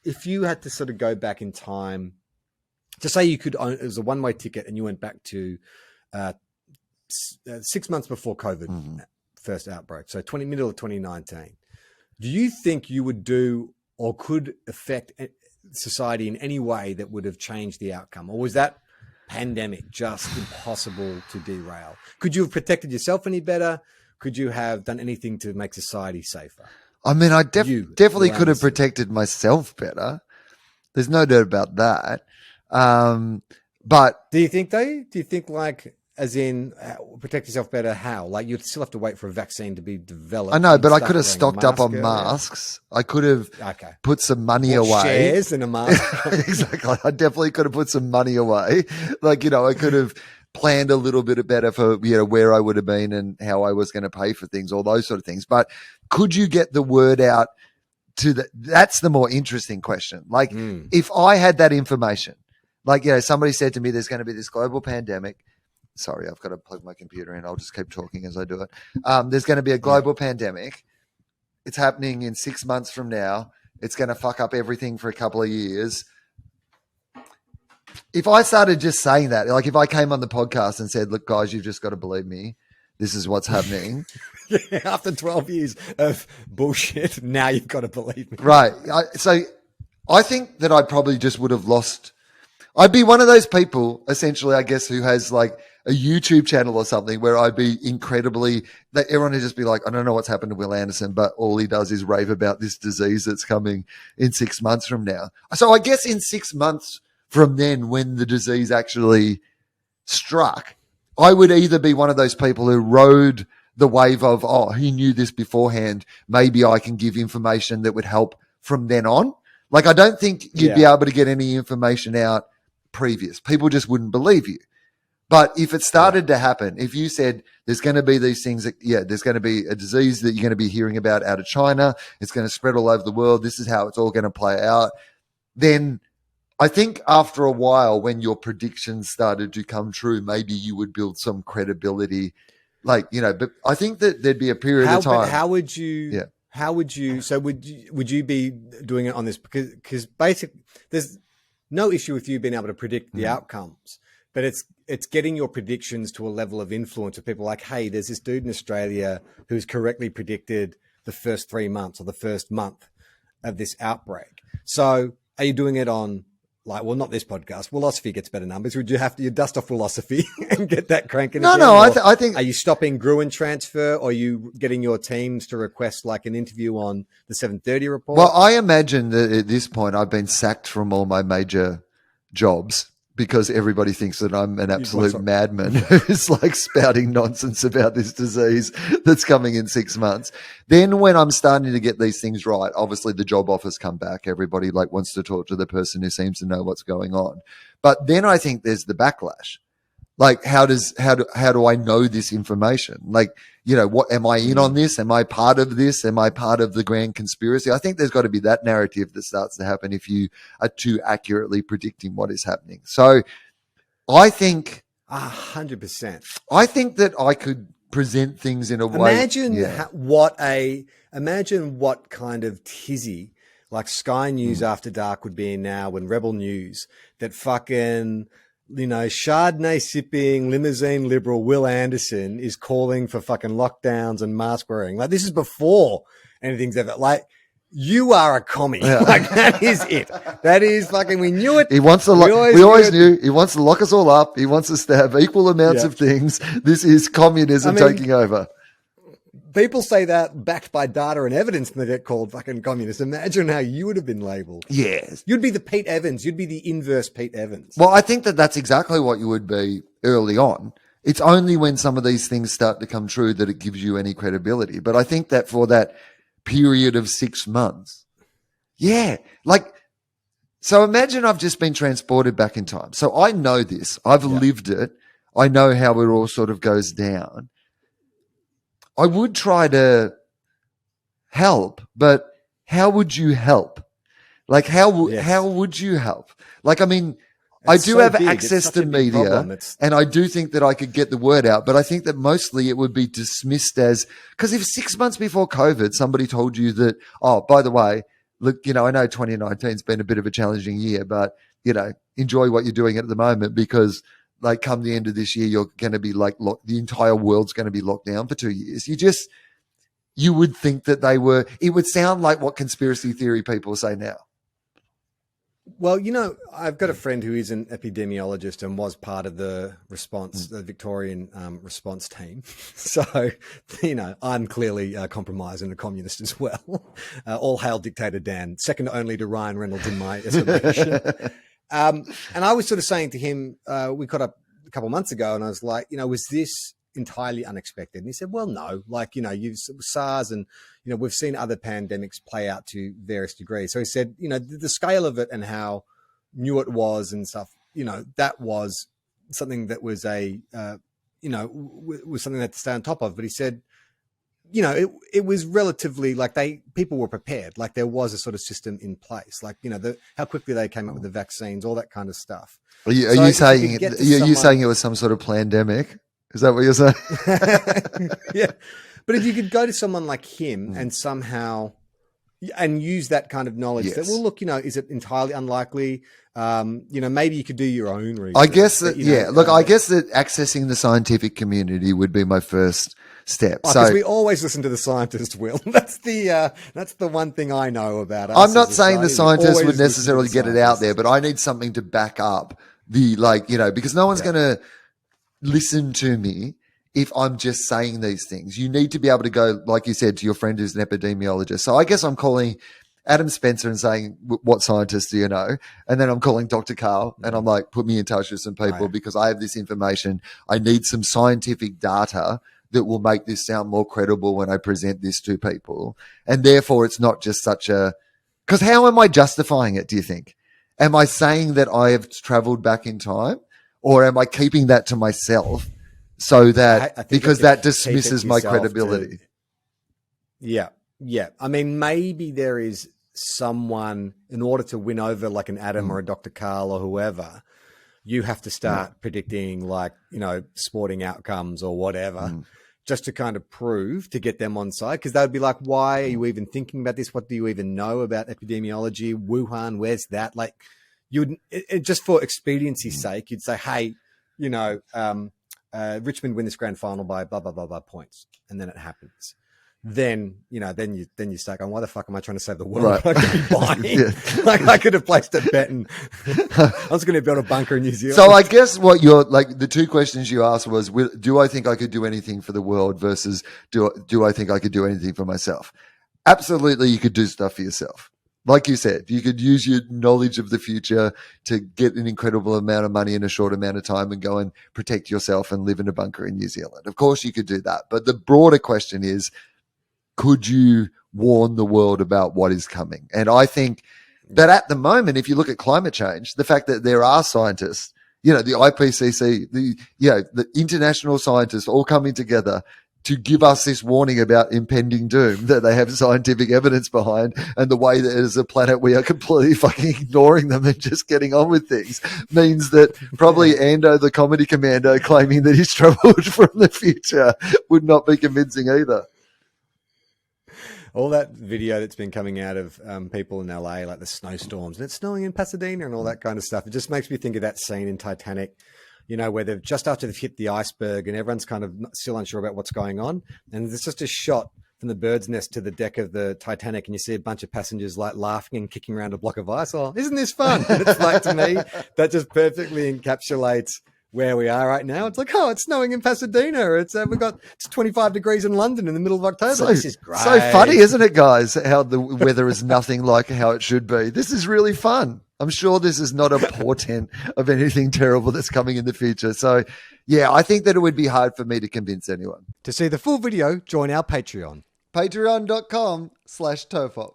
if you had to sort of go back in time, to say you could own, it was a one-way ticket and you went back to 6 months before COVID first outbreak, so middle of 2019, do you think you would do or could affect society in any way that would have changed the outcome? Or was that pandemic just impossible to derail? Could you have protected yourself any better? Could you have done anything to make society safer? I mean, I definitely could have protected myself better. There's no doubt about that. But do you think though? Do you think like, as in protect yourself better? How? Like you'd still have to wait for a vaccine to be developed. I know, but I could have stocked up on masks. I could have put some money away. Shares in a mask. Exactly. I definitely could have put some money away. Like, you know, I could have planned a little bit better for, you know, where I would have been and how I was going to pay for things, all those sort of things. But could you get the word out to that's the more interesting question. Like if I had that information, like, you know, somebody said to me, there's going to be this global pandemic. Sorry, I've got to plug my computer in. I'll just keep talking as I do it. There's going to be a global pandemic. It's happening in 6 months from now. It's going to fuck up everything for a couple of years. If I started just saying that, like if I came on the podcast and said, look, guys, you've just got to believe me. This is what's happening. Yeah, after 12 years of bullshit, now you've got to believe me. Right. So I think that I probably just would have lost. I'd be one of those people, essentially, I guess, who has like a YouTube channel or something where I'd be that everyone would just be like, I don't know what's happened to Wil Anderson, but all he does is rave about this disease that's coming in 6 months from now. So I guess in 6 months from then, when the disease actually struck, I would either be one of those people who rode the wave of, oh, he knew this beforehand. Maybe I can give information that would help from then on. Like, I don't think you'd be able to get any information out previous. People just wouldn't believe you. But if it started to happen, if you said there's going to be these things, there's going to be a disease that you're going to be hearing about out of China, it's going to spread all over the world, this is how it's all going to play out, then I think after a while, when your predictions started to come true, maybe you would build some credibility. Like, you know, but I think that there'd be a period of time. How would you, so would you be doing it on this? Because basically there's no issue with you being able to predict the outcomes, but it's getting your predictions to a level of influence of people like, hey, there's this dude in Australia who's correctly predicted the first 3 months or the first month of this outbreak. So are you doing it on, like, well, not this podcast. Philosophy gets better numbers. Would you have to dust off philosophy and get that cranking? No. I think. Are you stopping Gruen transfer? Or are you getting your teams to request like an interview on the 7:30 report? Well, I imagine that at this point I've been sacked from all my major jobs because everybody thinks that I'm an absolute madman who's like spouting nonsense about this disease that's coming in 6 months. Then when I'm starting to get these things right, obviously the job offers come back. Everybody like wants to talk to the person who seems to know what's going on. But then I think there's the backlash. Like, how do I know this information? Like, you know, what am I in on this? Am I part of this? Am I part of the grand conspiracy? I think there's got to be that narrative that starts to happen if you are too accurately predicting what is happening. So I think 100%. I think that I could present things in a way. Imagine what kind of tizzy like Sky News After Dark would be in now, when Rebel News, that fucking, you know, Chardonnay sipping limousine liberal Wil Anderson is calling for fucking lockdowns and mask wearing. Like, this is before anything's ever, like, you are a commie. Yeah. Like, that is it. That is fucking, we knew it. He wants to, we always knew he wants to lock us all up. He wants us to have equal amounts of things. This is communism taking over. People say that backed by data and evidence, and they get called fucking communists. Imagine how you would have been labeled. Yes. You'd be the Pete Evans. You'd be the inverse Pete Evans. Well, I think that that's exactly what you would be early on. It's only when some of these things start to come true that it gives you any credibility. But I think that for that period of 6 months, so imagine I've just been transported back in time. So I know this. I've lived it. I know how it all sort of goes down. I would try to help, but how would you help? Like, how would you help? Like, I mean, I do have access to media, and I do think that I could get the word out, but I think that mostly it would be dismissed as, because if 6 months before COVID, somebody told you that, oh, by the way, look, you know, I know 2019's been a bit of a challenging year, but, you know, enjoy what you're doing at the moment, because like come the end of this year, you're going to be like, the entire world's going to be locked down for 2 years. You would think that it would sound like what conspiracy theory people say now. Well, you know, I've got a friend who is an epidemiologist and was part of the response, the Victorian response team. So, you know, I'm clearly compromised and a communist as well. All hail Dictator Dan, second only to Ryan Reynolds in my estimation. And I was sort of saying to him, we caught up a couple of months ago, and I was like, you know, was this entirely unexpected? And he said, well, no, like, you know, you've SARS and, you know, we've seen other pandemics play out to various degrees. So he said, you know, the scale of it and how new it was and stuff, you know, that was something that was was something that to stay on top of. But he said, you know, it was relatively like people were prepared, like there was a sort of system in place, like, you know, how quickly they came up with the vaccines, all that kind of stuff. Are you saying it was some sort of pandemic? Is that what you're saying? Yeah. But if you could go to someone like him and somehow and use that kind of knowledge that, well, look, you know, is it entirely unlikely? You know, maybe you could do your own research. I guess that, I guess that accessing the scientific community would be my first step. Because we always listen to the scientists, Will. That's the one thing I know about us. I'm not saying the scientists would necessarily get it out there, but I need something to back up the, like, you know, because no one's going to listen to me if I'm just saying these things. You need to be able to go, like you said, to your friend who's an epidemiologist. So I guess I'm calling Adam Spencer and saying, what scientists do you know? And then I'm calling Dr. Carl and I'm like, put me in touch with some people because I have this information. I need some scientific data that will make this sound more credible when I present this to people. And therefore it's not just because how am I justifying it, do you think? Am I saying that I have traveled back in time, or am I keeping that to myself so that because that dismisses my credibility? Yeah. I mean, maybe there is someone, in order to win over like an Adam or a Dr. Carl or whoever, you have to start predicting, like, you know, sporting outcomes or whatever, just to kind of prove, to get them on side. Because they would be like, why are you even thinking about this? What do you even know about epidemiology? Wuhan, where's that? Like, just for expediency's sake, you'd say, hey, you know, Richmond win this grand final by blah, blah, blah, blah points. And then it happens. Then, you know, then you start going, why the fuck am I trying to save the world? Right. I could be buying. Like, I could have placed a bet and I was going to build a bunker in New Zealand. So I guess what you're like, the two questions you asked was, do I think I could do anything for the world versus do I think I could do anything for myself? Absolutely. You could do stuff for yourself. Like you said, you could use your knowledge of the future to get an incredible amount of money in a short amount of time and go and protect yourself and live in a bunker in New Zealand. Of course you could do that. But the broader question is, could you warn the world about what is coming? And I think that at the moment, if you look at climate change, the fact that there are scientists, you know, the IPCC, the international scientists all coming together to give us this warning about impending doom that they have scientific evidence behind, and the way that as a planet we are completely fucking ignoring them and just getting on with things, means that probably Ando, the comedy commando, claiming that he's travelled from the future would not be convincing either. All that video that's been coming out of people in LA, like the snowstorms, and it's snowing in Pasadena and all that kind of stuff. It just makes me think of that scene in Titanic, you know, where they've just after they've hit the iceberg and everyone's kind of still unsure about what's going on. And there's just a shot from the bird's nest to the deck of the Titanic, and you see a bunch of passengers like laughing and kicking around a block of ice. Oh, isn't this fun? And it's like, to me, that just perfectly encapsulates where we are right now. It's like, oh, it's snowing in Pasadena. It's 25 degrees in London in the middle of October. This is great. So funny, isn't it, guys? How the weather is nothing like how it should be. This is really fun. I'm sure this is not a portent of anything terrible that's coming in the future. So, yeah, I think that it would be hard for me to convince anyone. To see the full video, join our Patreon. Patreon.com/Tofop.